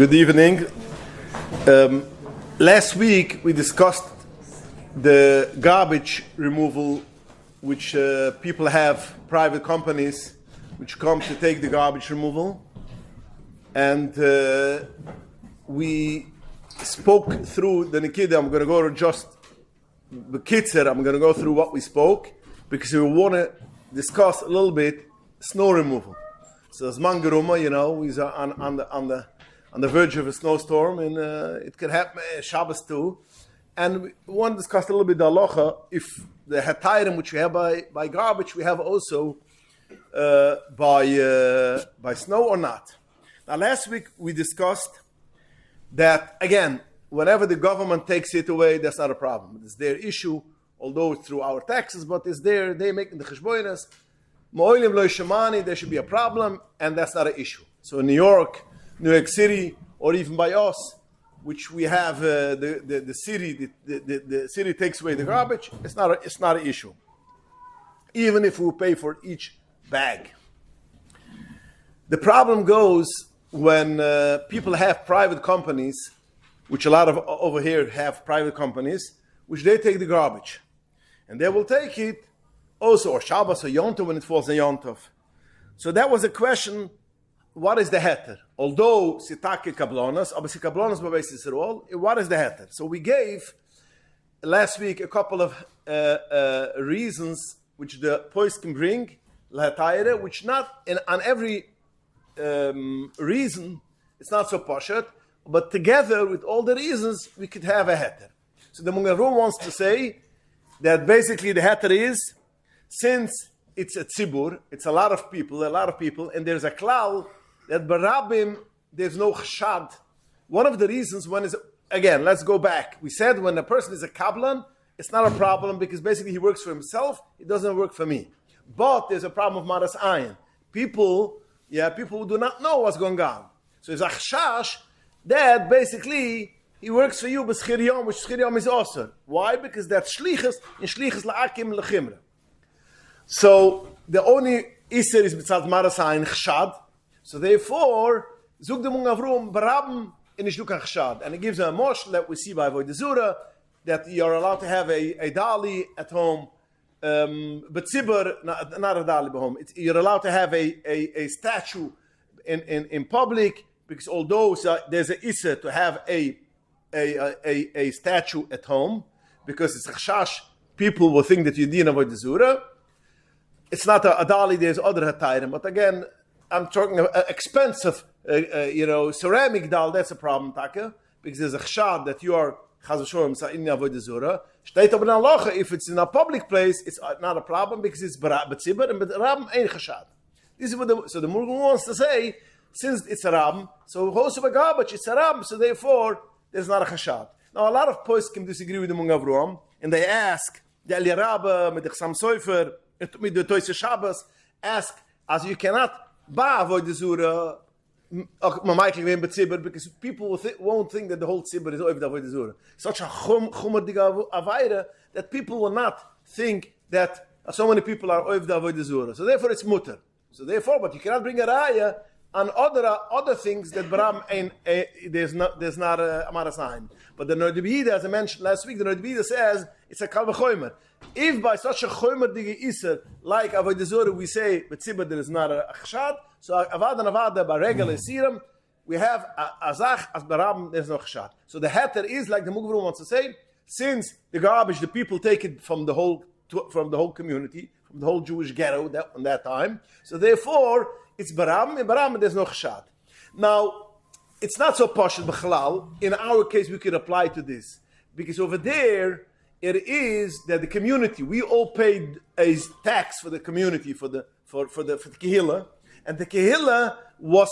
Good evening. Last week we discussed the garbage removal, which people have private companies which come to take the garbage removal, and we spoke through the Nikida. I'm going to go to just the Kitzer. I'm going to go through what we spoke because we want to discuss a little bit snow removal. So as Mangaruma, he's on the verge of a snowstorm, and it can happen Shabbos too. And we want to discuss a little bit the halacha if the hatayrim which we have by garbage we have also by snow or not. Now last week we discussed that again, whenever the government takes it away, that's not a problem. It's their issue, although it's through our taxes, but it's there. They make the cheshbonos. Mo'ilim lo shemani, there should be a problem, and that's not an issue. So in New York City, or even by us, which we have the city takes away the garbage, it's not an issue. Even if we pay for each bag. The problem goes when people have private companies, which a lot of over here have private companies, which they take the garbage. And they will take it also, or Shabbos or Yom Tov when it falls on Yom Tov. So that was a question, what is the heter? Although sitake kablonas, aber si kablonas b'beis Yisrael, what is the heter? So we gave last week a couple of reasons which the poist can bring, l'hatayre, which not on every reason, it's not so poshet, but together with all the reasons, we could have a heter. So the Mungarum wants to say that basically the heter is, since it's a tzibur, it's a lot of people, and there's a klal that barabim, there's no chshad. One of the reasons when is, again, let's go back. We said when a person is a kablan, it's not a problem because basically he works for himself, he doesn't work for me. But there's a problem of maras ayin. People who do not know what's going on. So it's a chshash that basically he works for you, but schiriyom, which schiriyom is also. Why? Because that's shlichus, and shlichus la'akim l'chimra. So the only iser is b'tzad maras ayin chshad. So therefore, zug de mungavrum barabim in ishlukan chshad, and it gives a mosh that we see by Avodah Zura that you are allowed to have a dali at home, but tzibur not a dali at home. You're allowed to have a statue in public because although there's a iser to have a statue at home because it's a chshash, people will think that you did Avodah Zura. It's not a dali. There's other hatayrim, but again, I'm talking about expensive, ceramic dal. That's a problem, taka, because there's a chshad that you are chaz v'sholom sa'in avodah zura. Shteit aber halacha, if it's in a public place, it's not a problem because it's b'tzibur and b'rabim ain't chshad. This is what so the Murgun wants to say. Since it's a rabim, so also by garbage it's a rabim, so therefore there's not a chshad. Now a lot of poskim disagree with the Mungavruam, and they ask the Aliyah Rabba, with the Chassam Sofer, with the Toyseh Shabbos, ask as you cannot. Because people won't think that the whole tzibur is over the Avodah Zura. Such a chumadiga avayra that people will not think that so many people are over the Avodah Zura. So therefore it's mutter. So therefore, but you cannot bring a raya on other things that Baram ain't. There's not a amara sign. But the Nordibida, as I mentioned last week, the Nordibida says it's a kal v'chomer. If by such a chomer digi iser like Avodah Zura we say b'tzibur there is not a chshad, so avada by regular siram we have azach as baram there's no chshad. So the heter is like the Mugavrum wants to say, since the garbage the people take it from the whole community, from the whole Jewish ghetto in that time. So therefore it's baram, and baram there's no chshad. Now it's not so pashut b'chalal. In our case we could apply to this because over there it is that the community, we all paid a tax for the community, for the kehillah, and the kehillah was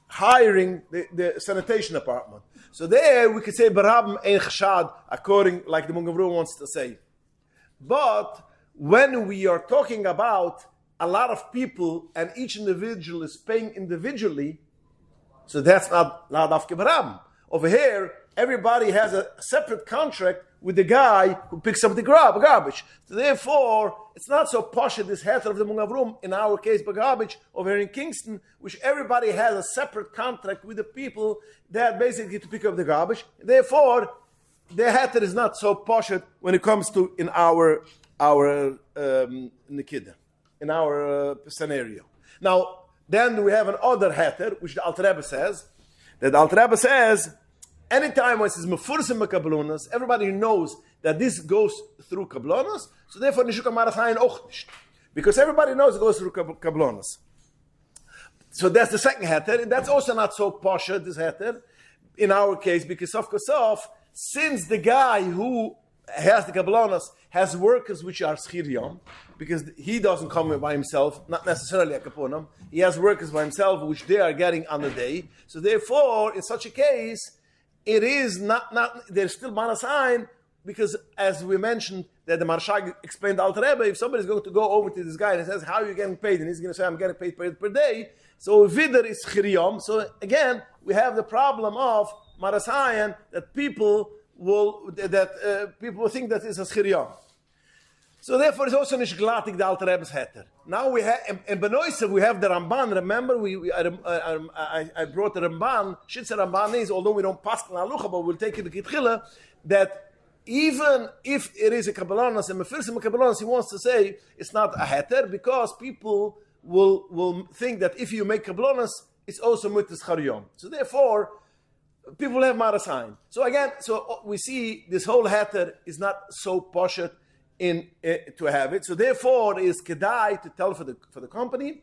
hiring the sanitation department. So there we could say barabim ein chshad, according like the Mungavru wants to say. But when we are talking about a lot of people and each individual is paying individually, so that's not dafke barabim. Over here, everybody has a separate contract with the guy who picks up the garbage. So therefore, it's not so posh this heter of the Mungavrum, in our case, by garbage, over here in Kingston, which everybody has a separate contract with the people that basically to pick up the garbage. Therefore, the heter is not so posh when it comes to in our Nikida, in our scenario. Now, then we have another heter, which the Alter Rebbe says, that the Alter Rebbe says, anytime when it says mefursim kablonas, everybody knows that this goes through kablonas, so therefore nishuka marachayin och nicht, because everybody knows it goes through kablonas. So that's the second heter. That's also not so posh, this heter, in our case, because of course, since the guy who has the kablonas has workers which are schiriyam, because he doesn't come by himself, not necessarily a kaponam, he has workers by himself which they are getting on the day. So therefore, in such a case, it is not there's still manasayin, because as we mentioned, that the Marshal explained Alter Rebbe, if somebody is going to go over to this guy and says, how are you getting paid? And he's going to say, I'm getting paid per day. So vidar is chiriyom. So again, we have the problem of marasayin, that people will think that it's a chiriyom. So therefore, it's also nicht glatig the Alter Rebbe's heter. Now we have in Benoise we have the Ramban. Remember, I brought the Ramban. Shitzer Ramban is, although we don't pass on halucha, but we'll take it to Kitchila, that even if it is a kabbalah and mefirsim kabbalah, he wants to say it's not a heter, because people will think that if you make kabbalah, it's also mutis chariyom. So therefore, people have marasayin. So again, we see this whole heter is not so poshet to have it. So therefore, it is kedai to tell for the company,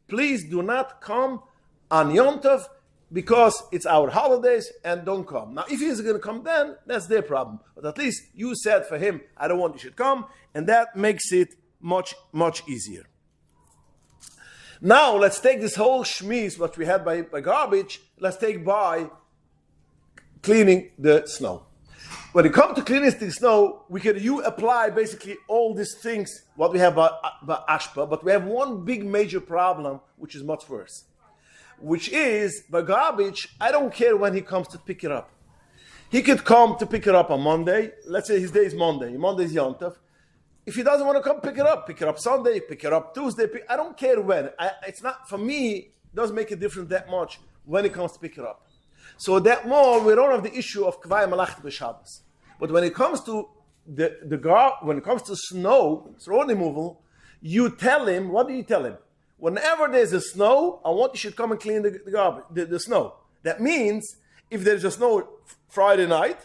please do not come on Yom Tov, because it's our holidays, and don't come. Now, if he's going to come then, that's their problem. But at least you said for him, I don't want you should come, and that makes it much, much easier. Now, let's take this whole shmiz, what we had by garbage, let's take by cleaning the snow. When it comes to cleaning the snow, you apply basically all these things, what we have by ashpa, but we have one big major problem, which is much worse. Which is, by garbage, I don't care when he comes to pick it up. He could come to pick it up on Monday. Let's say his day is Monday. Monday is Yom Tov. If he doesn't want to come pick it up Sunday, pick it up Tuesday. I don't care when. It's not, for me, it doesn't make a difference that much when it comes to pick it up. So that more, we don't have the issue of kvay malachta b'Shabbos. But when it comes to when it comes to snow removal, you tell him, what do you tell him? Whenever there's a snow, I want you should come and clean the snow. That means, if there's a snow Friday night,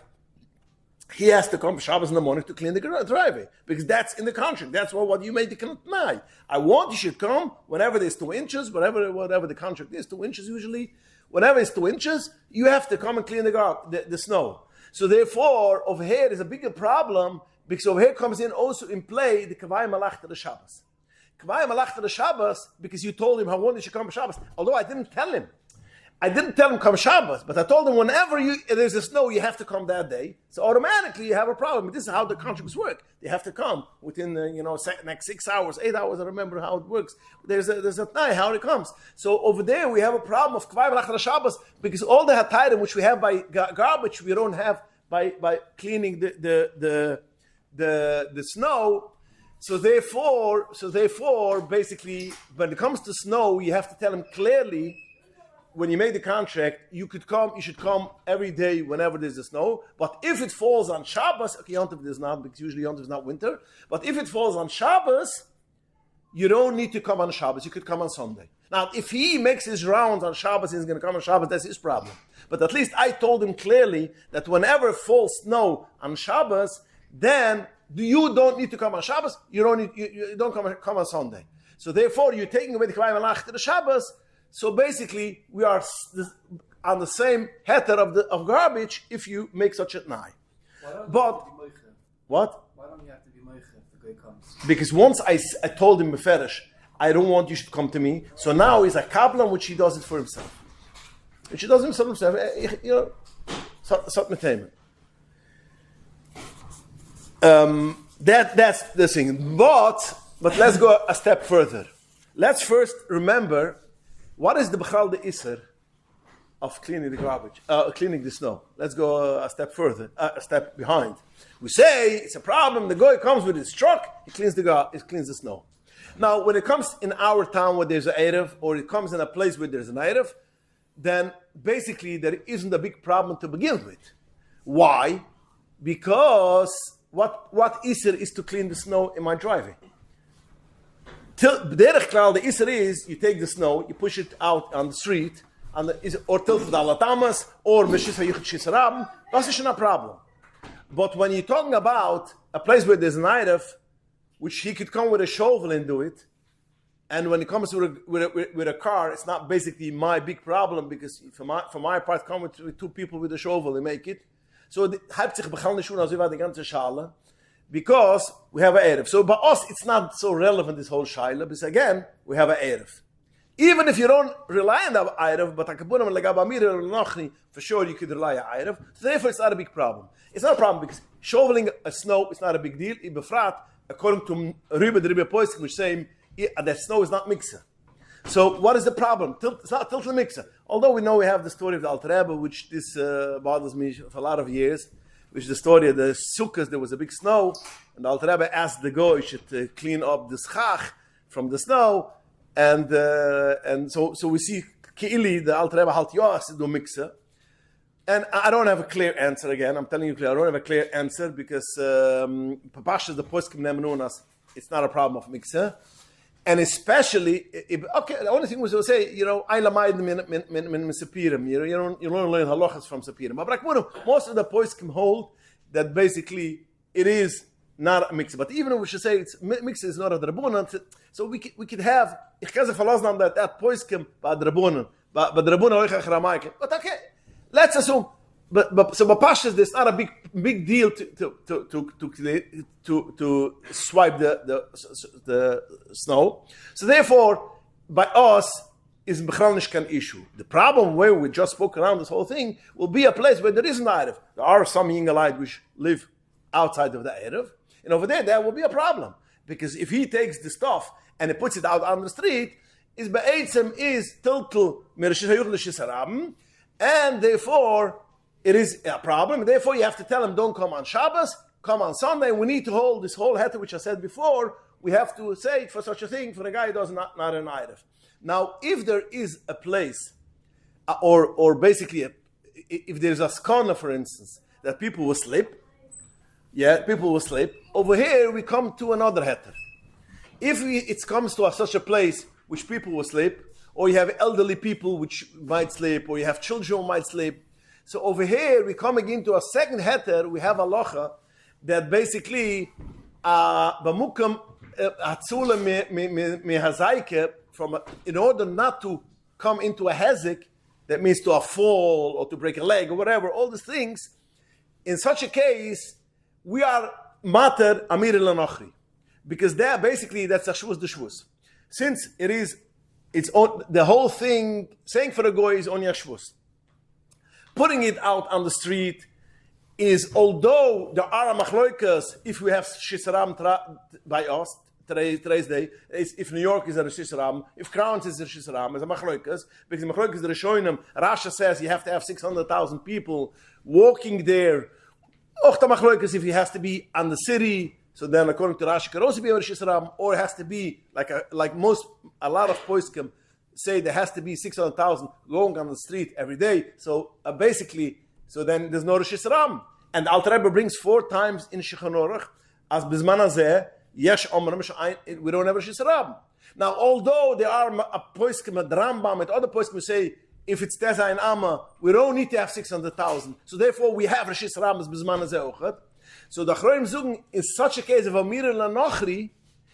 he has to come Shabbos in the morning to clean the driveway, because that's in the contract. That's what you made the tonight. I want you should come whenever there's 2 inches, whatever the contract is, 2 inches usually. Whenever it's 2 inches, you have to come and clean the snow. So therefore, over here is a bigger problem, because over here comes in also in play the kavai malachta the Shabbos. Kavai malachta the Shabbos, because you told him how one you should come Shabbos. Although I didn't tell him come Shabbos, but I told him whenever there's a snow, you have to come that day. So automatically you have a problem. This is how the contracts work. They have to come within next 6 hours, 8 hours. I remember how it works. There's a time how it comes. So over there we have a problem of kavai malachta Shabbos, because all the hatayrim which we have by garbage we don't have by cleaning the snow. So therefore, basically, when it comes to snow, you have to tell him clearly. When you made the contract, you should come every day whenever there's a snow. But if it falls on Shabbos, okay, Yom Tov is not, because usually Yom Tov is not winter. But if it falls on Shabbos, you don't need to come on Shabbos. You could come on Sunday. Now, if he makes his rounds on Shabbos and he's going to come on Shabbos, that's his problem. But at least I told him clearly that whenever falls snow on Shabbos, then you don't need to come on Shabbos. You don't come on Sunday. So therefore, you're taking away the Kavai Malach to the Shabbos. So basically, we are on the same heter of garbage if you make such a t'nai. What? Why don't you have to be moicha if the guy comes? Because once I told him beferish, I don't want you should come to me. So now he's a kabbalah which he does it for himself. Which he does it for himself. That's the thing. But let's go a step further. Let's first remember, what is the Bechal the Isser of cleaning the garbage, cleaning the snow. Let's go a step further, a step behind. We say it's a problem. The guy comes with his truck, he cleans the snow. Now, when it comes in our town where there's an Erev, or it comes in a place where there's an Erev, then basically there isn't a big problem to begin with. Why? Because what Isser is to clean the snow in my driveway. The Isser is, you take the snow, you push it out on the street, or tilted alatamas, or meshisa yuchit shisarab, that's not a problem. But when you're talking about a place where there's an Erev, which he could come with a shovel and do it, and when it comes with a car, it's not basically my big problem, because for my part, come with two people with a shovel and make it. So because we have an Erev. So by us, it's not so relevant, this whole Shaila, because again, we have an Erev. Even if you don't rely on the Erev, but for sure you could rely on Erev. So therefore, it's not a big problem. It's not a problem because shoveling a snow is not a big deal. According to Rebbe Poiskim, which say that snow is not mixer. So what is the problem? It's not tilted mixer. Although we know we have the story of the Alter Rebbe, which this bothers me for a lot of years, which is the story of the Sukkot. There was a big snow, and the Alter Rebbe asked the goy to clean up the schach from the snow, and so we see Keili, the Alter Rebbe halt yos to do mixer. And I don't have a clear answer again. I'm telling you clear. I don't have a clear answer because Papashas, the poskim nemenunas, it's not a problem of mixer. And especially, the only thing was to say, I lamaid min sepirim. You don't learn halachas from sepirim. But most of the poskim hold that basically it is not a mixer. But even if we should say it's mixer is not a drabunan, so we could have, ich kann sich verlassen that poskim by drabunan, but drabunan oichach ramaik. But okay. Let's assume, but so Bapashas, there's not a big deal to swipe the snow. So therefore, by us is b'chal nishkan issue. The problem where we just spoke around this whole thing will be a place where there is an Erev. There are some Yingalite which live outside of the Erev, and over there will be a problem because if he takes the stuff and he puts it out on the street, is be'etzem is tiltul mereshis hayuch l'shisarabim. And therefore, it is a problem. Therefore, you have to tell him, don't come on Shabbos, come on Sunday. We need to hold this whole heter, which I said before. We have to say it for such a thing for a guy who does not an Erev. Now, if there is a place, or basically, if there's a skana, for instance, that people will sleep, over here we come to another heter. If it comes to such a place which people will sleep, or you have elderly people which might sleep, or you have children who might sleep. So over here, we're coming into a second heter, we have a halacha that basically, b'mukam hatzula mehazaike, in order not to come into a hezek, that means to a fall, or to break a leg, or whatever, all these things, in such a case, we are mater amir el-anochri. Because there, basically, that's a shvus de shvus. Since it's the whole thing, saying for the goy is only a shvus. Putting it out on the street is, although there are a machloikas, if we have shisaram by us, today's day, if New York is a shisaram, if Crowns is a shisaram, it's a machloikas, because the machloikas, the Rishonim, Rasha says you have to have 600,000 people walking there. Och the machloikas, if he has to be on the city, so then, according to Rashi, could also be a Rishisaram, or it has to be a lot of poskim say there has to be 600,000 going on the street every day. So basically, then there's no Rishisaram. And Alter Rebbe brings 4 times in Shulchan Aruch as bizman hazeh yesh omrim we don't have Rishisaram. Now, although there are a poskim, a Rambam, and other poskim say if it's Teza and Amma, we don't need to have 600,000. So therefore, we have Rishisaram as bizman hazeh ochet. So the Achroim Zugen, in such a case of Amir el-Anochri,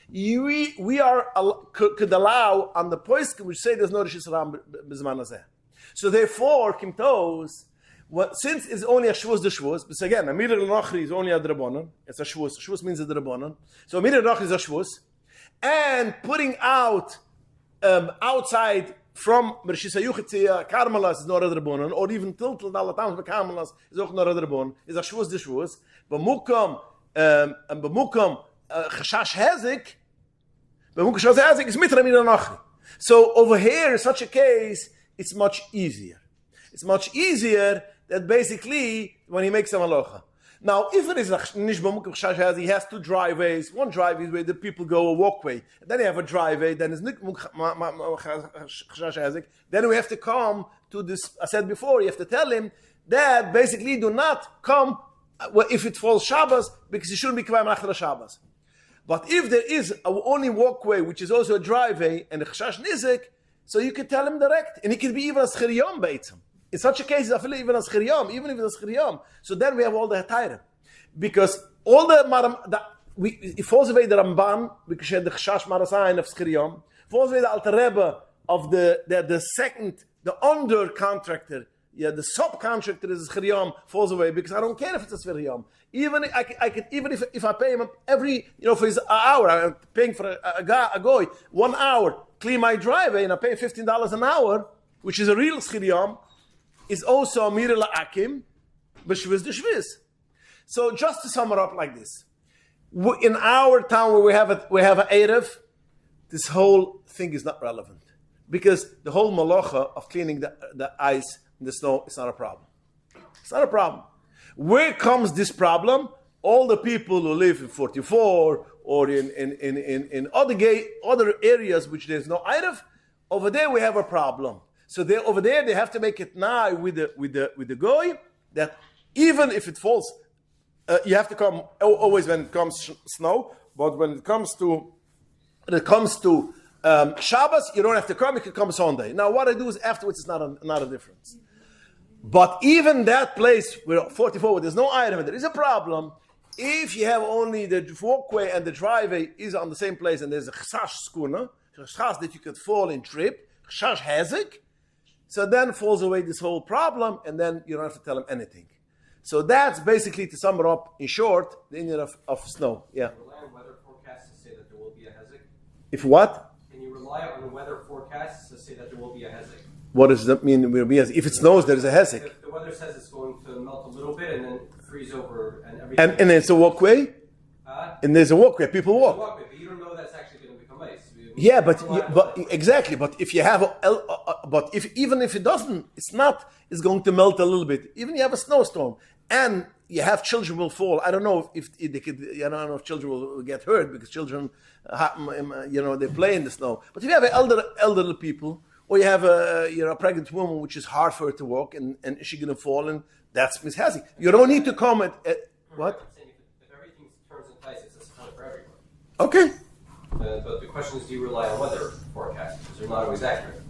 we could allow on the poskim which say there's no Rishis Ram b'zman hazeh. So therefore, Kimtos, since it's only a shvus de shvus, but again, Amir el-Anochri is only a drabonon. It's a shvus. Shvus means a drabonon. So Amir el-Anochri is a shvus, and putting out outside from Rishis Hayuchit Karmelas is not a drabonon, or even tilted alatams bekarmelas is also not a drabonon. Is a shvus de shvus. B'mukam chashash hezik, b'mukam chashash hezik is mitra min anachri. So over here, in such a case, it's much easier. it's much easier that basically when he makes a halacha. Now, if it is he has two driveways. One driveway is where the people go a walkway. Then you have a driveway. Then it's then we have to come to this. I said before, you have to tell him that basically do not come if it falls Shabbos because you shouldn't be kavayim after the Shabbos. But if there is a only walkway, which is also a driveway, and a chashash nizik, so you can tell him direct, and it can be even a schiriyom beitzim. In such a case, even a schiriyom, even if it's a schiriyom. So then we have all the hatayrim. Because all it falls away the Ramban, because the chashash marasayin of schiriyom, falls away the Alter Rebbe of the second, the under contractor, the subcontractor is schiriyom, falls away, because I don't care if it's a schiriyom. Even if I pay him every, for his hour, I'm paying for a goy, 1 hour, clean my driveway, and I pay $15 an hour, which is a real schiriyom, is also a mirah la'akim, b'shviz de shviz. So just to sum it up like this, in our town where we have an Erev, this whole thing is not relevant, because the whole malacha of cleaning the ice and the snow is not a problem. It's not a problem. Where comes this problem? All the people who live in 44 or in other areas which there's no Erev, over there we have a problem. So over there they have to make it now with the goy that even if it falls, you have to come always when it comes snow. But when it comes to Shabbos, you don't have to come. You can come Sunday. Now what I do is afterwards is not a difference. But even that place where 44, where there's no item, there is a problem. If you have only the walkway and the driveway is on the same place, and there's a chasash skuna, chasash that you could fall and trip, chasash hezek. So then falls away this whole problem, and then you don't have to tell him anything. So that's basically, to sum it up in short, the Indian of snow. Yeah. Can you rely on weather forecasts to say that there will be a hezek? If what? Can you rely on the weather forecasts to say that there will be a hezek? What does that mean? If it snows, there is a hezek. If the weather says it's going to melt a little bit and then freeze over and everything. And it's a walkway? And there's a walkway. People walk. But you don't know that's actually going to become ice. Yeah, but exactly. But if you have even if it doesn't, it's going to melt a little bit. Even you have a snowstorm and you have children will fall. I don't know if they could. I don't know if children will get hurt because children, they play in the snow. But if you have elderly people, or you have a pregnant woman which is hard for her to walk and she's going to fall, and that's mishazi. You don't need to come at what? I'm saying if everything turns into ice, it's kind of for everyone. Okay. But the question is, do you rely on weather forecasts? Because they're not always accurate.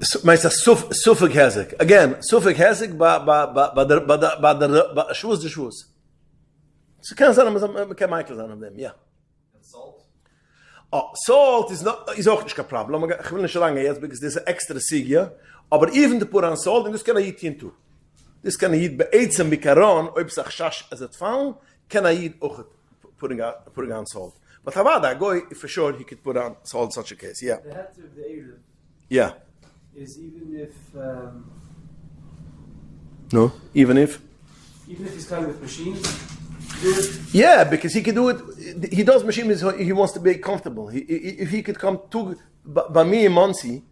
Suffolk hezek. Again, Suffolk hezek ba shvuz de shvuz. So can Michael on them, yeah. And salt? Salt is auch nicht kein problem. Ich will nicht so lange jetzt, because there's an extra sigya. Aber even to put on salt, and this can I eat into. This can I eat be'etzem bikaron, ob sich shash as it found, can I eat auch putting on salt. But Havada, Goy, for sure, he could put on salt in such a case, yeah. The hat of the Erev Yeah. is even if he's coming with machines, do it. Yeah, because he could do it. He does machines. He wants to be comfortable. If he could come to by me in Muncie,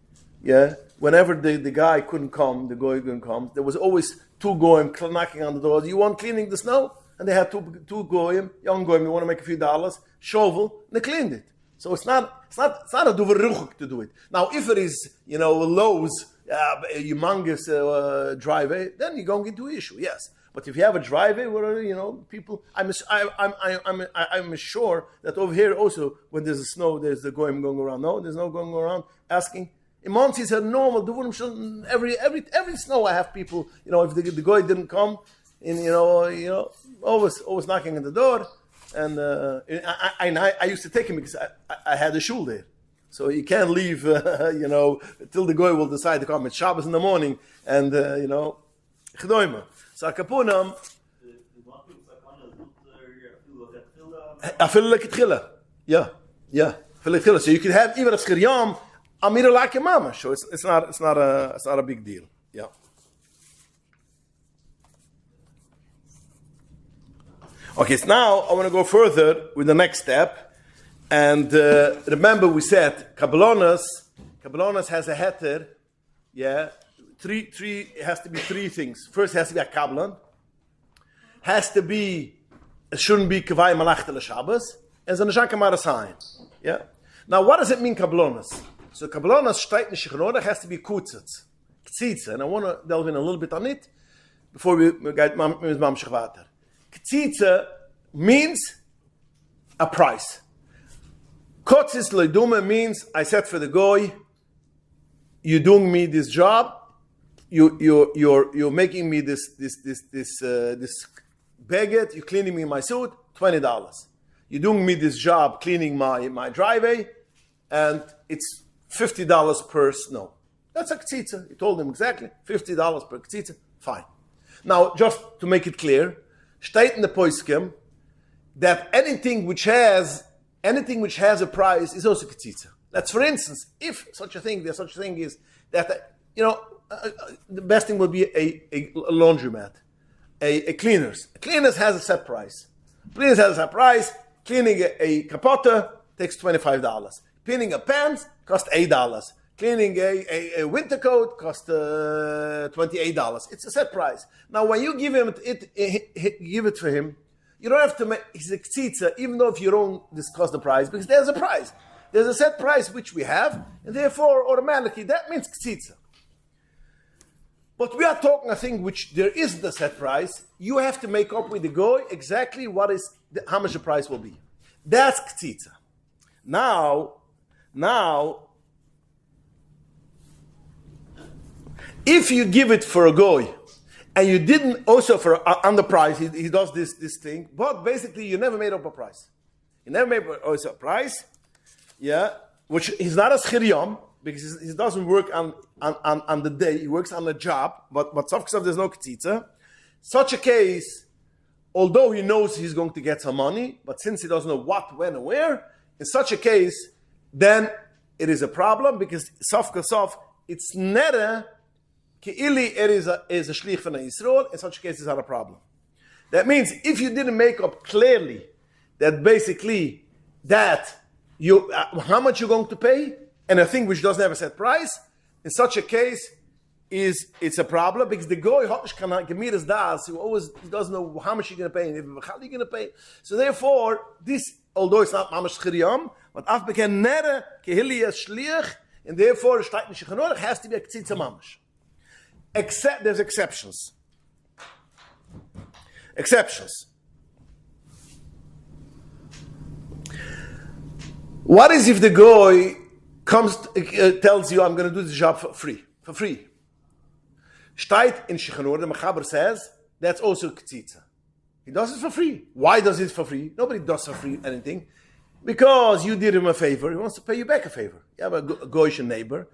yeah. Whenever the guy couldn't come, the guy couldn't come. There was always two goyim knocking on the door. You want cleaning the snow? And they had two goyim, young goyim. You want to make a few dollars? Shovel. And they cleaned it. So it's not a duveruchuk to do it. Now, if it is Lowe's humongous driveway, then you're going into issue. Yes. But if you have a driveway where people, I'm sure that over here also when there's a snow, there's the goyim going around. No, there's no going around asking. In Monty it's a normal. Every snow I have people. If the goy didn't come, and always knocking on the door, and I used to take him because I had a shul there, so you can't leave till the goy will decide to come. It's Shabbos in the morning, and chdoima. So Kapunam. I feel like it. Yeah. So you can have even a schiriyam, amira like your mama. So it's not a big deal. Yeah. Okay, so now I want to go further with the next step, and remember we said Kabbalanus has a heter Yeah, it has to be three things. First, it has to be a kablan. It shouldn't be kavai malachta l'Shabbos. And so nishan kamar a sign. Yeah. Now, what does it mean kablonas? So kablonas shtayt nishichnodach has to be kutzitz, ktzitza, and I want to delve in a little bit on it before we get mamshich vater. Ktzitza means a price. Kotzis leidume means I said for the goy, you're doing me this job, you're making me this baguette, you're cleaning me my suit, $20. You're doing me this job cleaning my driveway, and it's $50 per snow. That's a ktzitza. You told him exactly $50 per ktzitza. Fine. Now, just to make it clear, steht in the poskim that anything which has a price is also ktzitza. That's, for instance, if such a thing is that the best thing would be a laundromat, a cleaners. A cleaners has a set price. Cleaners has a set price. Cleaning a capote takes $25. Cleaning a pants costs $8. Cleaning a winter coat costs $28. It's a set price. Now, when you give it for him, you don't have to make his ktzitza, even though if you don't discuss the price, because there's a price. There's a set price which we have, and therefore, automatically, that means ktzitza. But we are talking a thing which there isn't a set price. You have to make up with the goy exactly how much the price will be. That's ktzitza. Now, if you give it for a goy, and you didn't also on the price, he does this thing, but basically you never made up a price. You never made also a price, yeah, which is not a schiriyam, because he doesn't work on the day, he works on a job, but safksav there's no ktzitza. Such a case, although he knows he's going to get some money, but since he doesn't know what, when, and where, in such a case, then it is a problem, because safksav, it's nere, ke'ili is a shlich from Yisrael, in such a case it's not a problem. That means if you didn't make up clearly that basically how much you're going to pay, and a thing which doesn't have a set price, in such a case it's a problem, because the goy gemiras das, he doesn't know how much you're going to pay and if you're going to pay. So therefore, this, although it's not mamash chiriyam, but af beken nere kehili as shlich, and therefore the shtayt nishichanor has to be a ktzitza mamash. Except there's exceptions. What is if the goy tells you, I'm going to do this job for free? Shtayt in Shechanur, the Mechaber says, that's also ktzitza. He does it for free. Why does it for free? Nobody does for free anything. Because you did him a favor, he wants to pay you back a favor. You have a goyish neighbor,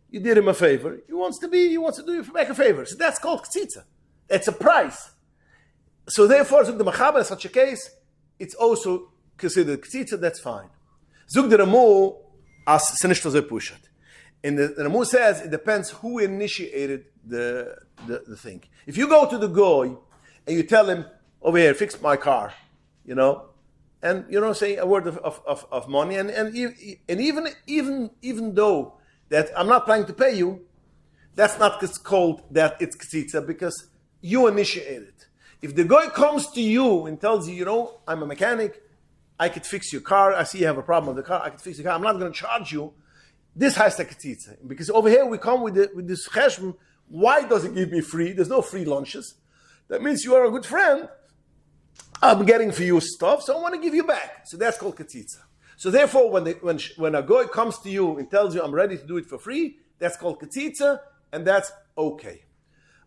you did him a favor, he wants to do you back a favor. So that's called ktzitza. It's a price. So therefore, Zug the Mechaber, in such a case, it's also considered ktzitza, that's fine. Zug the Ramu, as Sinishta Zeh Pushat. And the Ramu says, it depends who initiated the thing. If you go to the goy, and you tell him, over here, fix my car, and say a word of money, and even though that I'm not planning to pay you, that's not called that it's ktzitza, because you initiated. If the guy comes to you and tells you, I'm a mechanic, I could fix your car, I see you have a problem with the car, I could fix your car, I'm not going to charge you, this has the ktzitza. Because over here we come with this cheshbon, why does it give me free? There's no free lunches. That means you are a good friend, I'm getting for you stuff, so I want to give you back. So that's called ktzitza. So therefore, when a goy comes to you and tells you, I'm ready to do it for free, that's called ktzitza, and that's okay.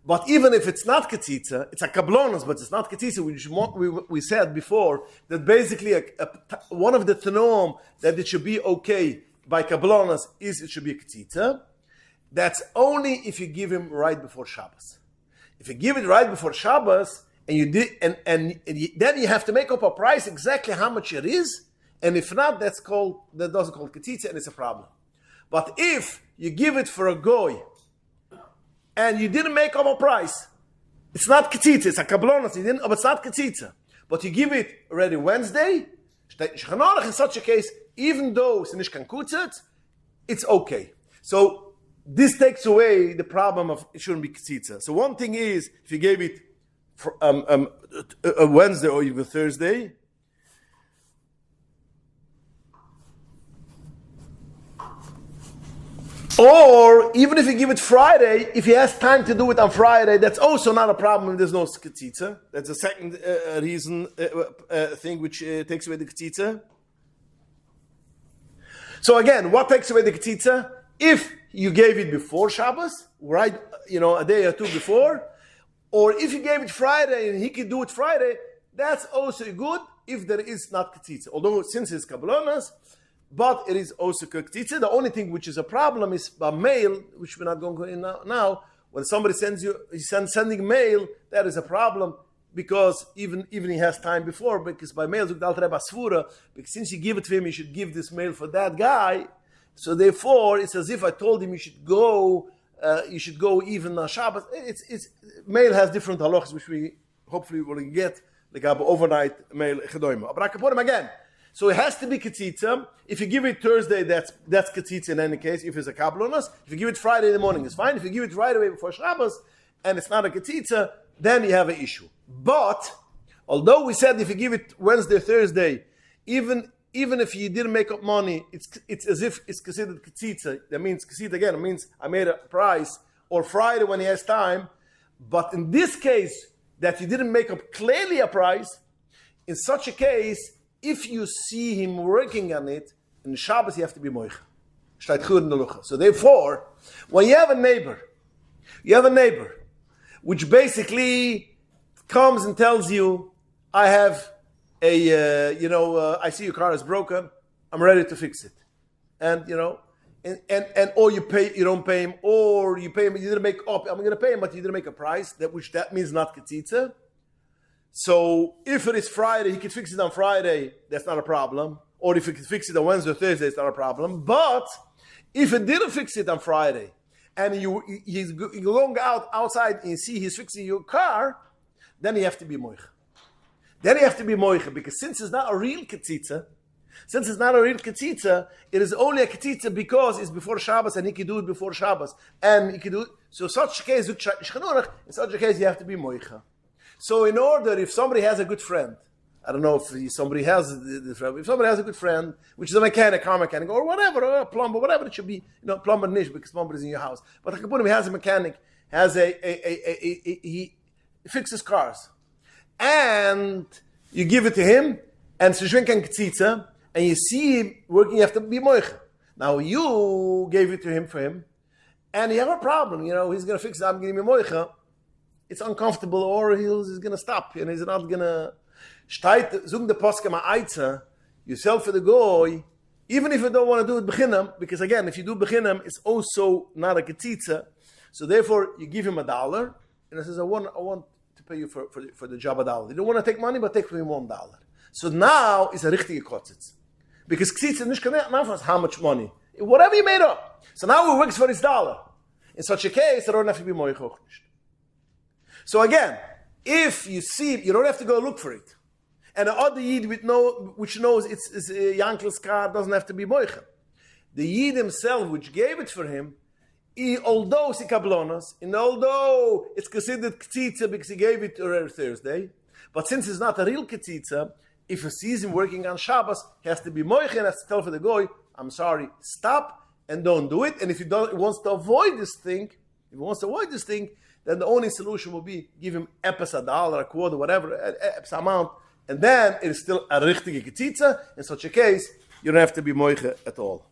But even if it's not ktzitza, it's a kablonos, but it's not ktzitza, we said before, that basically one of the tenom that it should be okay by kablonos is it should be a ktzitza. That's only if you give him right before Shabbos. If you give it right before Shabbos, and you did, and then you have to make up a price exactly how much it is, and if not, that doesn't call ktzitza, and it's a problem. But if you give it for a goy, and you didn't make up a price, it's not ktzitza, it's a kablonos, but it's not ktzitza. But you give it already Wednesday, in such a case, even though it's nish kan kutzet, it's okay. So this takes away the problem of it shouldn't be ktsitsa. So one thing is, if you gave it for, a Wednesday or even Thursday, or even if you give it Friday, if he has time to do it on Friday, that's also not a problem if there's no ktsitsa. That's a second reason, thing which takes away the ktsitsa. So again, what takes away the ktsitsa? If you gave it before Shabbos, right, a day or two before, or if you gave it Friday and he could do it Friday, that's also good if there is not ktsitsa. Although since it's kabbalas, but it is also ktsitsa. The only thing which is a problem is by mail, which we're not going to go in now. When somebody sending mail, that is a problem because even he has time before, because by mail, because since you give it to him, you should give this mail for that guy. So therefore, it's as if I told him you should go even on Shabbos. It's mail has different halachas, which we hopefully will get, like overnight mail chedoima. But again. So it has to be ktsitsa. If you give it Thursday, that's ktsitsa in any case, if it's a kabbalas. If you give it Friday in the morning, it's fine. If you give it right away before Shabbos, and it's not a ktsitsa, then you have an issue. But, although we said if you give it Wednesday, Thursday, even if you didn't make up money, it's as if it's considered ktsitsa. That means ktsitsa again, it means I made a price, or Friday when he has time. But in this case, that you didn't make up clearly a price, in such a case, if you see him working on it, in Shabbos you have to be moich. So therefore, when you have a neighbor which basically comes and tells you, I have I see your car is broken, I'm ready to fix it. And, and or you don't pay him, or you pay him, you didn't make up, I'm going to pay him, but you didn't make a price, that means not ktsitsa. So if it is Friday, he can fix it on Friday, that's not a problem. Or if he can fix it on Wednesday or Thursday, it's not a problem. But if he didn't fix it on Friday, and he's going outside and you see he's fixing your car, then you have to be moich. Because since it's not a real ktsitsa, it is only a ktsitsa because it's before Shabbos and he can do it before Shabbos. And he can do it. So in such a case, you have to be moich. So in order, if somebody has a good friend, I don't know if somebody has the friend, if somebody has a good friend, which is a mechanic, car mechanic, or whatever, or a plumber, whatever it should be, plumber niche, because plumber is in your house. But he has a mechanic, he fixes cars. And you give it to him, and ktsitsa, and you see him working, you have to be moich. Now you gave it to him for him, and you have a problem, he's going to fix it, I'm giving him moich. It's uncomfortable, or he's going to stop, and he's not going to zung the poskem ha'aitza, you sell for the goy, even if you don't want to do it b'chinam, because again, if you do b'chinam, it's also not a ktsitsa. So therefore, you give him $1, and he says, I want to pay you for the job $1. You don't want to take money, but take from him $1. So now it's a richtige kotzitz. Because ktsitsa nish kanef how much money. Whatever you made up. So now it works for his $1. In such a case, I don't have to be moich och nicht. So again, if you see it, you don't have to go look for it. And the other Yid which knows it's Yankel's car doesn't have to be moicha. The Yid himself, which gave it for him, although it's kablonas, and although it's considered ktsitsa because he gave it on Thursday, but since it's not a real ktsitsa, if he sees him working on Shabbos, he has to be moicha and has to tell for the goy, I'm sorry, stop and don't do it. And if he wants to avoid this thing, then the only solution will be give him $1, a quarter, whatever, amount, and then it is still a richtige ktsitsa. In such a case, you don't have to be moiche at all.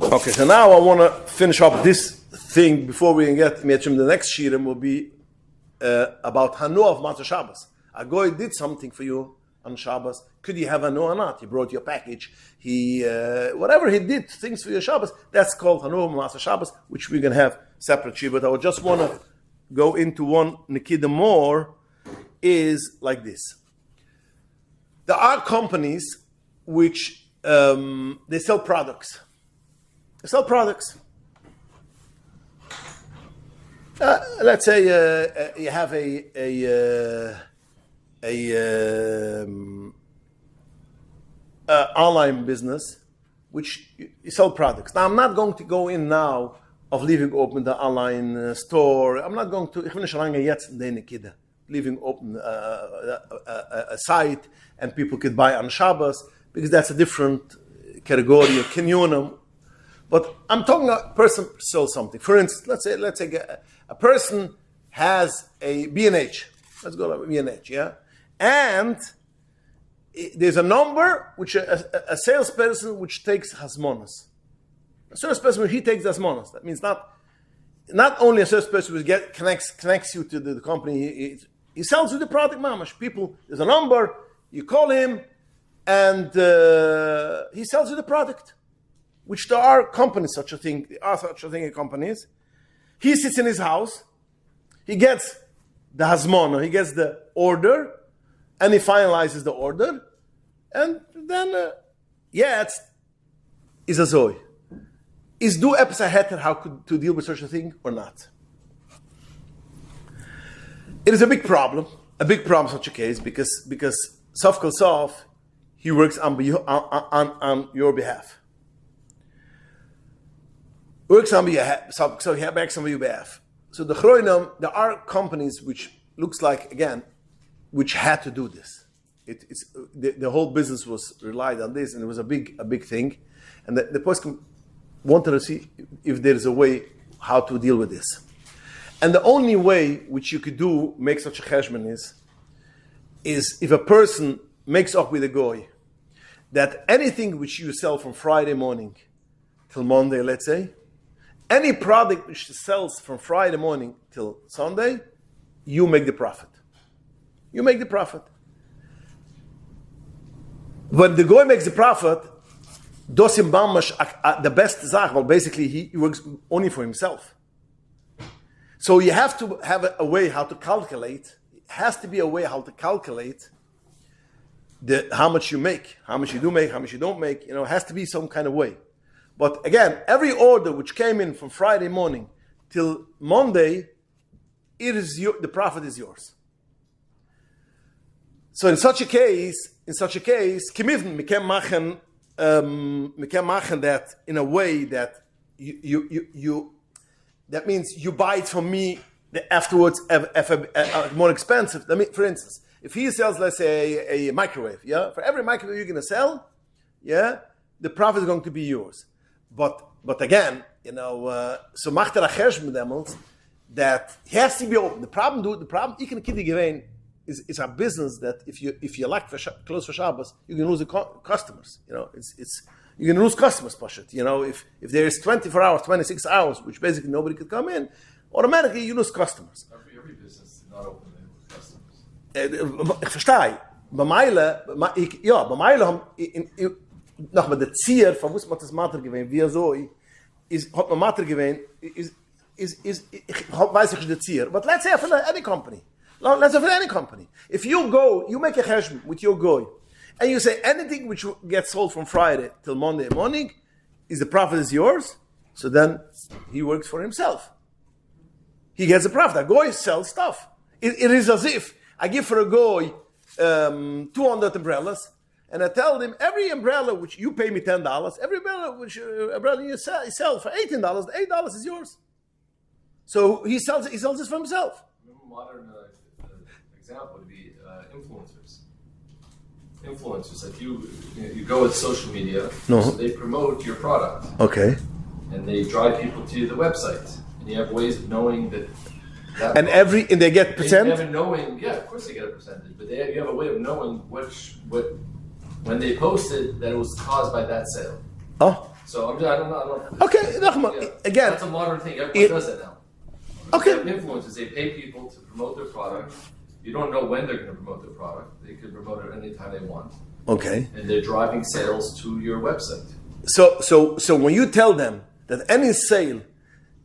Okay, so now I want to finish up this thing before we can get the next shiurim will be about Hanuah of Matzah Shabbos. A goy did something for you on Shabbos. Could you have a no or not? He brought your package. He, whatever he did, things for your Shabbos, that's called Hanuah Matzah Shabbos, which we're going to have separate shiur. But I would just want to go into one nikida more, is like this. There are companies which, they sell products. Let's say you have a online business, which you sell products. Now, I'm not going to go in now of leaving open the online store. I'm not going to, ich will nicht lange jetzt in deine Kide, leaving open a site and people could buy on Shabbos, because that's a different category of kinyonim. But I'm talking a person sells something. For instance, let's say a person has a B&H. Let's go to B&H, yeah? And there's a number which a salesperson which takes hasmonas. A salesperson, he takes hasmonas. That means not only a salesperson who connects you to the company, he sells you the product, mamash. People, there's a number, you call him, and he sells you the product. Which there are companies, such a thing in companies. He sits in his house, he gets the hasmona, he gets the order, and he finalizes the order, and then, it's a zoe. Is do epsa heter how to deal with such a thing or not? It is a big problem such a case, because Sof Kol Sof, he works on your behalf. Works on behalf, so he works on your behalf. So the Chroinam, there are companies which looks like, again, which had to do this. It's the whole business was relied on this, and it was a big thing. And the poskim wanted to see if there is a way how to deal with this. And the only way which you could make such a cheshbon is if a person makes up with a goy that anything which you sell from Friday morning till Monday, let's say, any product which sells from Friday morning till Sunday, you make the profit. You make the profit. When the goy makes the profit, dosim bamash the best zach. Well, basically he works only for himself. So you have to have a way how to calculate. It has to be a way how to calculate how much you make, how much you do make, how much you don't make. It has to be some kind of way. But again, every order which came in from Friday morning till Monday, the profit is yours. So in such a case, kimivn we can machen that in a way that you that means you buy it from me afterwards more expensive. For instance, if he sells, let's say, a microwave, for every microwave you're going to sell, the profit is going to be yours. But again, so macht a cheshbon demels that he has to be open. The problem you can kid again is a business that if you lack close for Shabbos, you can lose the customers. You can lose customers, Pashat. If there is 24 hours, 26 hours, which basically nobody could come in, automatically you lose customers. Every business is not open to customers. Ich verstehe. Bei Meile noch mal der Zier, von was man das Mater gewähnt, wie so, hat man Mater gewähnt, ich weiß nicht der Zier. But let's say for any company. If you go, you make a cheshbon with your goy, and you say anything which gets sold from Friday till Monday morning, the profit is yours, so then he works for himself. He gets the profit. A goy sells stuff. It is as if I give for a goy 200 umbrellas, and I tell them every umbrella which you pay me $10, every umbrella which you sell for $18, the $8 is yours. So he sells this for himself. A modern example would be influencers. Influencers, like you go with social media, so they promote your product. Okay. And they drive people to the website, and you have ways of knowing that. And they get percent. Of course they get a percentage, but you have a way of knowing when they posted that it was caused by that sale. Oh. So I don't know. Okay, again. That's a modern thing. Everyone does that now. Okay. Influencers, they pay people to promote their product. You don't know when they're going to promote their product. They could promote it anytime they want. Okay. And they're driving sales to your website. So when you tell them that any sale,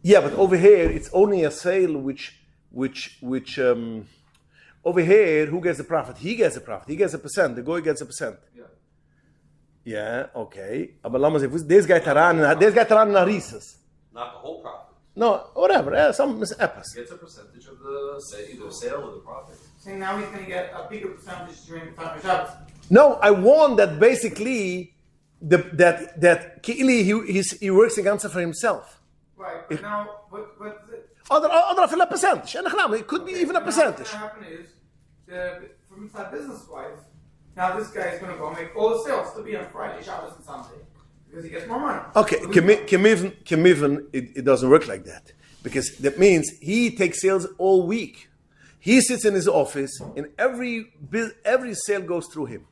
but over here it's only a sale which over here who gets the profit? He gets the profit. He gets a percent. The guy gets a percent. Yeah, okay. Aber lass mal sehen, this guy taran na risas. Not the whole profit. No, whatever. Some epis. Gets a percentage of the either sale or the profit. Saying now he's going to get a bigger percentage during the time of Shabbos. No, I want that basically that he works against it for himself. Right, but now, what is it? Other percentage. It could be even a percentage. What's going to happen is, from inside business-wise, now this guy is going to go make all the sales to be on Friday, Shabbos, and Sunday. Because he gets more money. Okay, Kemiven, it doesn't work like that. Because that means he takes sales all week. He sits in his office, and every sale goes through him.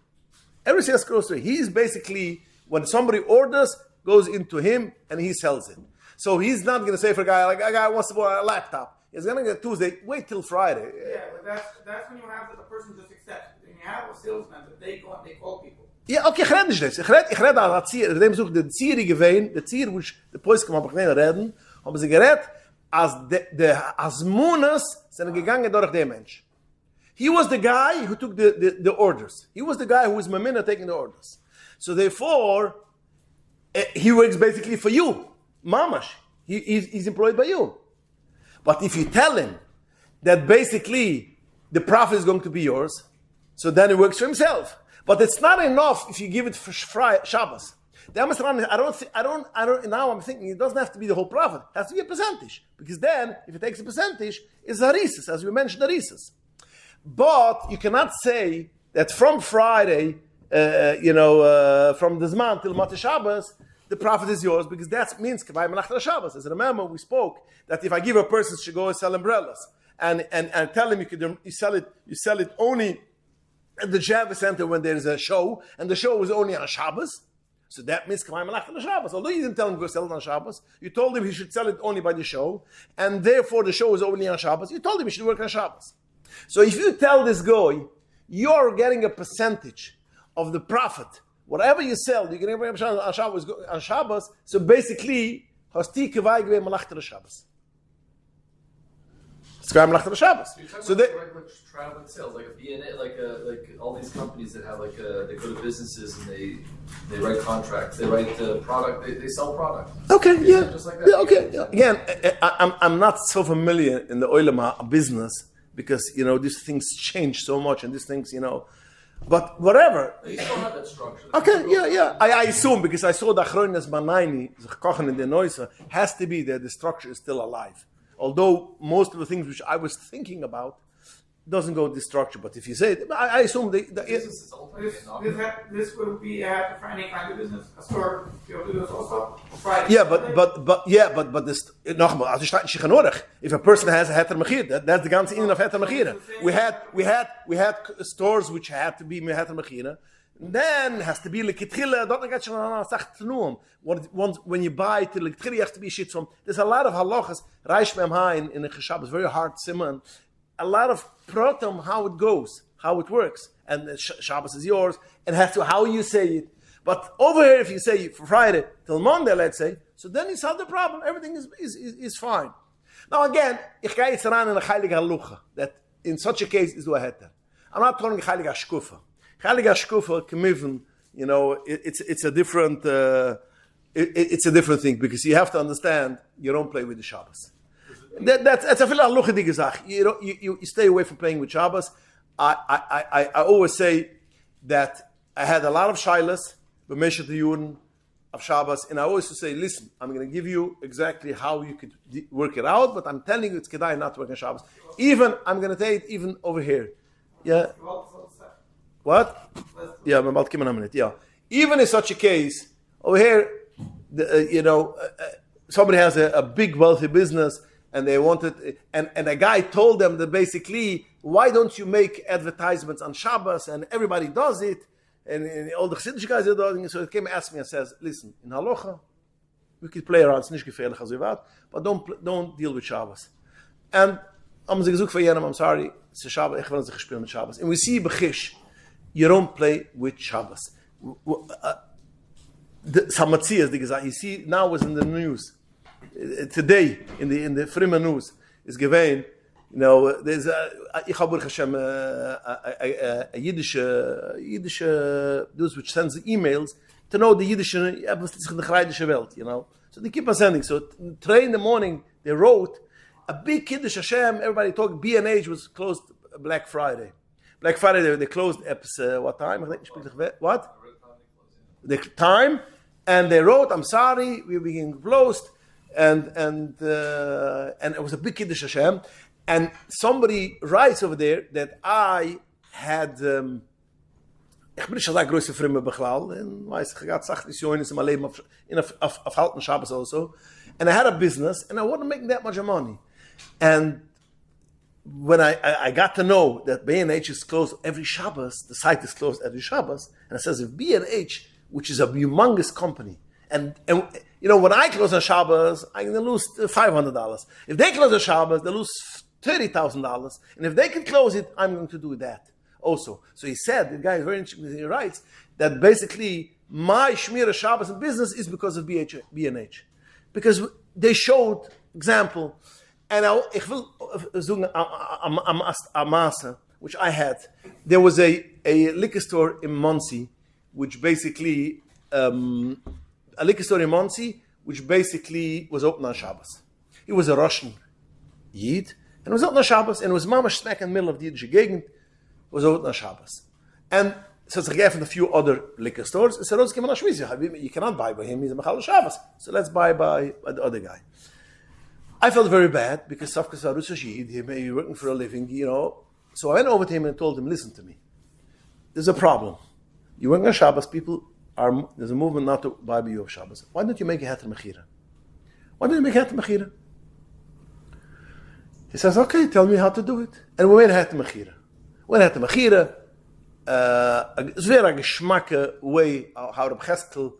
Every sale goes through him. He's basically, when somebody orders, goes into him, and he sells it. So he's not going to say for a guy wants to buy a laptop. He's going to get Tuesday, wait till Friday. Yeah, but that's when you have that the person just accepts. When you have a salesman that they go and they call people. Ja, okay, ich rede nicht das. Ich rede an der Zier, dem sucht der Zier gewesen, der Zier, wo ich der Poiske mal beginnen reden, haben sie geredet, als der Asmunas sind gegangen durch den Mensch. He was the guy who took the orders. He was the guy who was Mamina taking the orders. So therefore, he works basically for you. Mamash. He's employed by you. But if you tell him that basically the profit is going to be yours, so then he works for himself. But it's not enough if you give it for Shabbos. Now I'm thinking it doesn't have to be the whole profit. It has to be a percentage. Because then, if it takes a percentage, it's harisis, as we mentioned, harisis. But you cannot say that from Friday, from the Zman till Mata Shabbos, the profit is yours, because that means Kavai Menach Shabbos. As remember, we spoke that if I give a person to go and sell umbrellas, and tell him you sell it only at the Java Center when there is a show, and the show is only on Shabbos, so that means Kavai Menach Shabbos. Although you didn't tell him to go sell it on Shabbos, you told him he should sell it only by the show, and therefore the show is only on Shabbos. You told him he should work on Shabbos. So if you tell this guy, you're getting a percentage of the profit. Whatever you sell, you're going to get on Shabbos. So basically, Hasti Kavai Gvei Malach Shabbos. It's Kavai Malach Shabbos. So they like traveling sales, like a B&A, like all these companies that have they go to businesses and they write contracts, they write product, they sell product. Okay, yeah, just like that. Yeah, okay. Yeah. Again, I'm not so familiar in the oilama business because these things change so much and these things But whatever. You still have that structure. Okay, yeah. I assume, because I saw the Achronis Banaini, the Kochen in the Neuse, has to be that the structure is still alive. Although most of the things which I was thinking about doesn't go this structure. But if you say it, I assume this would be for any kind of business. A store, you do this also. Friday. Yeah, but this nogmaals, if a person has a heter mechira, that's the ganze inyan of heter mechira. We had stores which had to be heter mechira. Then has to be lekitchila. Don't get you when you buy to lekitchila, you have to be shit from. There's a lot of halachas. Reish mem hain in the cheshab is very hard simon. A lot of protom how it goes, how it works, and Shabbos is yours, and has to how you say it. But over here, if you say for Friday till Monday, let's say, so then you solve the problem. Everything is fine. Now again, ich gehe jetzt ran in a heilige halucha that in such a case is do a heter. I'm not talking heilige shkufa. Heilige shkufa kemiven, it's a different it's a different thing because you have to understand you don't play with the Shabbos. That's a fila luchidige zach. You stay away from playing with Shabbos. I always say that I had a lot of shilas b'meshet yun of Shabbos, and I always say, listen, I'm going to give you exactly how you could work it out, but I'm telling you it's kedai not to work on Shabbos. Even I'm going to tell it even over here. Yeah. What? Yeah, I'm about to come in a minute. Yeah. Even in such a case over here, somebody has a big wealthy business. And they wanted, and a guy told them that basically, why don't you make advertisements on Shabbos? And everybody does it, and all the Chassidish guys are doing it. So he came and asked me and says, listen, in Halacha, we could play around, it's nicht gefährlich as but don't deal with Shabbos. And I'm sorry, it's a Shabbos, ich will nicht spielen mit Shabbos. And we see Bechish, you don't play with Shabbos. Samatziyas, you see, now was in the news. Today in the Frimme news is given, there's ich habe Hashem a Yiddish those which sends emails to know the Yiddish was in the Kreidische Welt, So So they keep on sending. So 3 in the morning, they wrote a big Kiddush Hashem. Everybody talked. B&H was closed Black Friday. Black Friday, they closed at what time? What? The time. And they wrote, I'm sorry, we're being closed. And it was a big Kiddush Hashem. And somebody writes over there that I had... Ich bin nicht so große Fremde bechlall, and weiß ich got sagt is join in my leben auf halten Shabbos also, and I had a business and I wasn't making that much money, and when I got to know that B&H is closed every Shabbos, the site is closed every Shabbos, and it says if B&H, which is a humongous company, and you know when I close on Shabbos, I'm going to lose $500. If they close on Shabbos, they lose $30,000, and if they can close it, I'm going to do that. Also, so he said, the guy is very interesting. He writes that basically my Shmira Shabbos and business is because of B&H, because they showed example. And ich will sagen a master which I had. There was a liquor store in Monsey, which basically was open on Shabbos. He was a Russian Yid, and it was open on Shabbos, and it was mamash smack in the middle of the Yiddish Gegend. Was open on Shabbos. And so it's like a few other liquor stores. So you cannot buy by him, he's a Mechal Shabbos. So let's buy by the other guy. I felt very bad because Safkas Arus Shid, he may be working for a living, you know. So I went over to him and told him, listen to me. There's a problem. You work on Shabbos, there's a movement not to buy by you of Shabbos. Why don't you make a Heter Mechira? Why don't you make a Heter Mechira? He says, okay, tell me how to do it. And we made a Heter Mechira. When had the Mechira, it's very a geschmacke way how the Keslo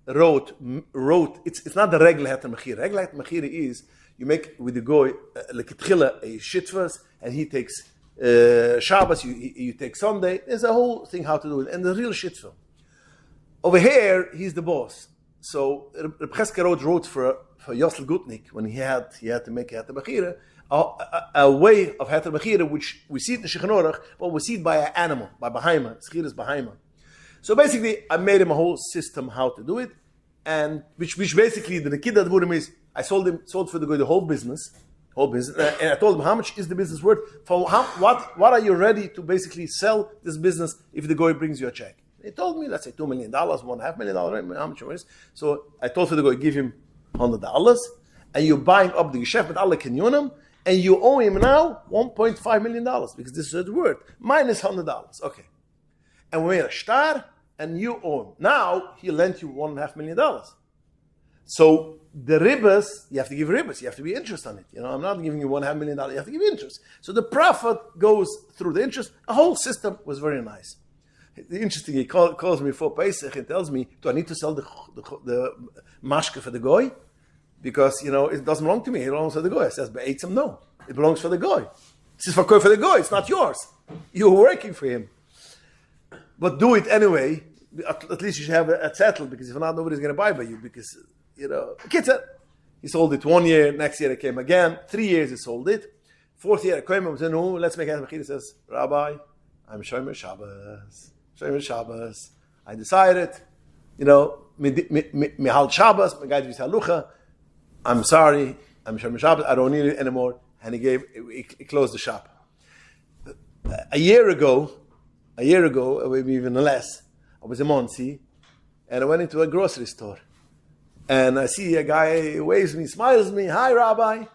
wrote. It's not the regular Heter Mechira. Regular Heter Mechira is you make with the goy like a shitvas, and he takes Shabbos, you take Sunday. There's a whole thing how to do it, and the real shitva. Over here, he's the boss. So Reb Cheskel wrote for Yosel Gutnik when he had to make Heter Mechira. A way of Heter Mechira, which we see it in the Shulchan Aruch, but we see it by an animal, by Behemoth. Schiras Behemoth. So basically, I made him a whole system how to do it, and which basically the kid that Burim is, I sold for the whole business, and I told him how much is the business worth. What are you ready to basically sell this business if the guy brings you a check? He told me, let's say $2 million, $1.5 million, how much it is. So I told the guy, give him $100, and you're buying up the geschäft with alle kinyonim. And you owe him now $1.5 million because this is the word minus $100. Okay, and we made a star, and you owe him. Now he lent you $1.5 million. So the ribbas, you have to give ribbas. You have to be interest on it. You know, I'm not giving you $1.5 million. You have to give interest. So the profit goes through the interest. The whole system was very nice. Interesting. He calls me for Pesach and tells me, do I need to sell the mashke for the goy? Because, you know, it doesn't belong to me. It belongs to the goy. I says, but no. It belongs for the goy. This is for the goy. It's not yours. You're working for him. But do it anyway. At least you should have a settle, because if not, nobody's going to buy by you. Because, you know, he sold it 1 year. Next year it came again. 3 years he sold it. 4th year it came and said, no, let's make it. He says, Rabbi, I'm Shomer Shabbos. Shomer Shabbos. I decided, you know, me halt Shabbos, me guide with halucha. I'm sorry, I'm Shomer Shabbos, I don't need it anymore. And he closed the shop. A year ago, maybe even less, I was in Monsey, and I went into a grocery store. And I see a guy waves me, smiles me, hi Rabbi.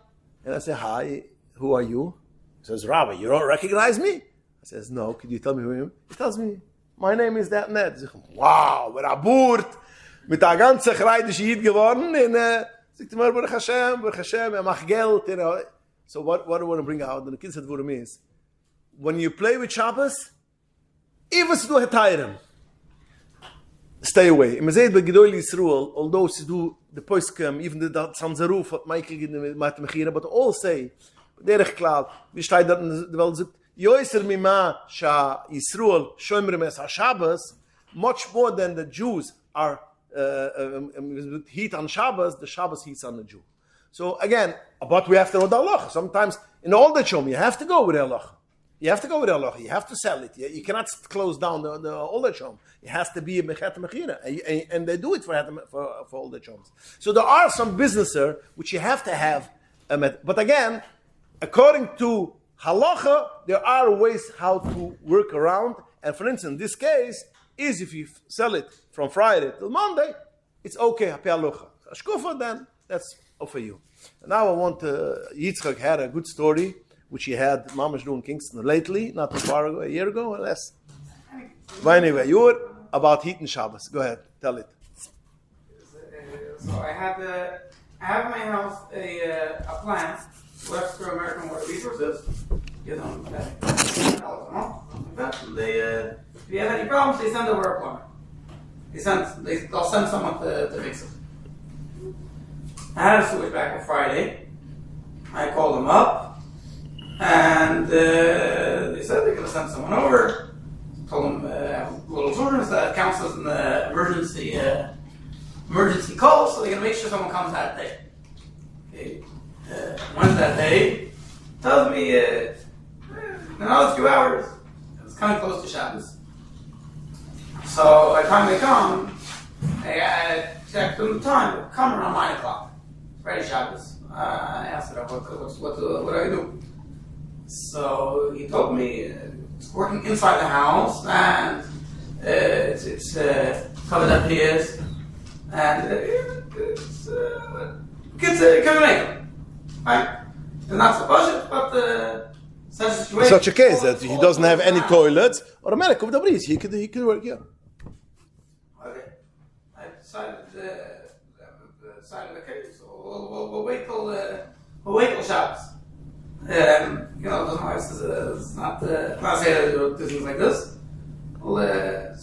And I say, hi, who are you? He says, Rabbi, you don't recognize me? I says, no, could you tell me who you are? He tells me, my name is that and that. I say, wow, we're a boort, mit der ganzen Chreide Yid geworden, and sagt mir, Baruch Hashem, mach Geld, you know. So what I want to bring out, and the kids said what it means, when you play with Shabbos, even to do Hetayrim, stay away. In Mazayid by Gdoli Yisrael, although to do the Poiskem, even the Tzanzaruf, what Michael did in Mat Mechira, but all say, derech klal, wie steht dort in der Welt, sagt, Yoiser mima sha Yisrael shoymrim es HaShabbos, much more than the Jews are heat on Shabbos, the Shabbos heats on the Jew. So again, but we have to know the halacha. Sometimes in all the Shom, you have to go with the halacha. You have to go with the halacha. You have to sell it. You cannot close down the older shom. It has to be a mechet mechira, and they do it for older shoms. So there are some businesses which you have to have. But again, according to halacha, there are ways how to work around. And for instance, in this case, is if you sell it from Friday till Monday, it's okay. Happy halacha. Shkufa, then that's for you. And now I want Yitzchak had a good story which he had Mamash doing Kingston lately, not too far ago, a year ago or less. But anyway, you were about Heaton Shabbos. Go ahead, tell it. So I have in my house a plant, Webster American Water Resources. You know, they if you have any problems, they send over a plumber. They'll send someone to fix it. I had a sewage back on Friday. I called them up. And they said they're going to send someone over. Told them I have little children, so that counts as an emergency call, so they're going to make sure someone comes that day. Okay. When's that day? Tells me in another few hours. It's coming close to Shabbos. So by the time they come, I checked them the time. They'll come around 9 o'clock. It's Friday Shabbos. I asked her, what do I do? So he told me it's working inside the house and it's covered up ears and it's kids can make them. Right? It's not so budget, but such a situation. Such a case that he doesn't have any toilets or a medical of the breeze, he could work here. Okay. I decided okay, so we'll wait till Shabbos. You know, it's not say that do things like this. We'll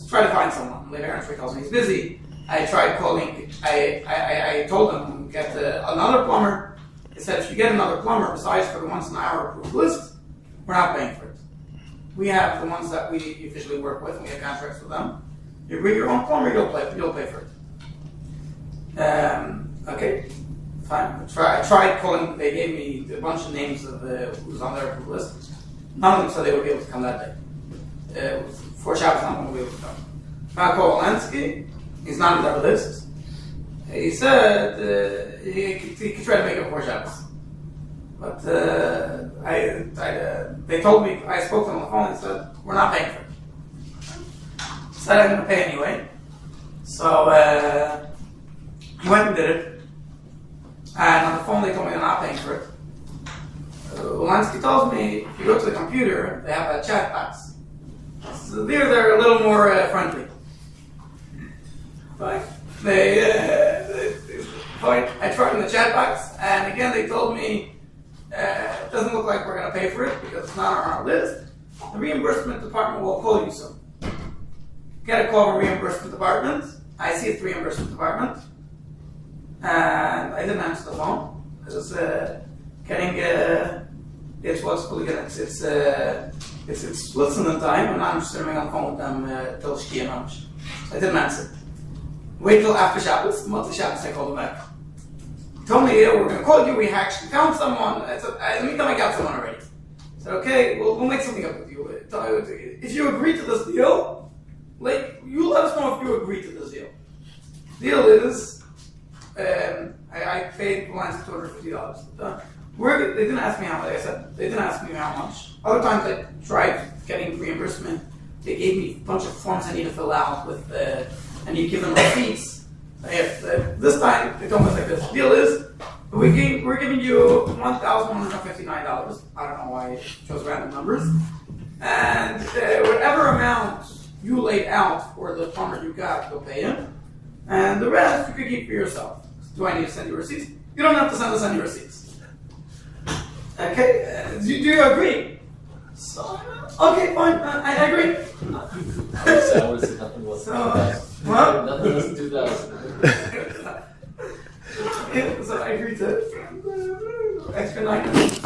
try to find someone. Later, Aaron tells me he's busy. I tried calling. I told him get another plumber. He said if you get another plumber, besides for the ones in our approved list, we're not paying for it. We have the ones that we officially work with, and we have contracts with them. You bring your own plumber, you'll pay for it. Okay. Fine. I tried calling. They gave me a bunch of names of who's on their approved list. None of them said they would be able to come that day. For Shabbos, none of them would be able to come. I called Lansky. He's not on their list. He said he could try to make it before Shabbos. But they told me, I spoke to them on the phone and said, we're not paying for it. Said I'm going to pay anyway. So he went and did it. And on the phone they told me they're not paying for it. Lansky tells me, if you go to the computer, they have a chat box. So they're a little more friendly. Right? I tried in the chat box, and again they told me it doesn't look like we're going to pay for it because it's not on our list. The reimbursement department will call you soon. Get a call from reimbursement department. I see it's reimbursement department. And I didn't answer the phone. I was getting it's what's fully good. It's listening time, and I'm sitting on the phone with them till Shkia Mamash. So I didn't answer. Wait till after Shabbos. Monthly Shabbos, I called them back. He told me, we're going to call you. We actually found someone. I said, in the meantime, I got someone already. I said, okay, we'll make something up with you. If you agree to this deal, you let us know if you agree to this deal. The deal is. I paid Lansky $250. They didn't ask me how much. Like I said, they didn't ask me how much. Other times I tried getting reimbursement. They gave me a bunch of forms I need to fill out with, and you give them receipts. This time they told me like this. The deal is, we're giving you $1,159. I don't know why I chose random numbers. And whatever amount you laid out for the plumber you got, you'll pay him. And the rest you could keep for yourself. Do I need to send you receipts? You don't have to send us any receipts. Okay? Do you agree? So, okay, fine. I agree. I would say nothing less than 2,000. What? Nothing less than 2,000. So I agreed to extra $9.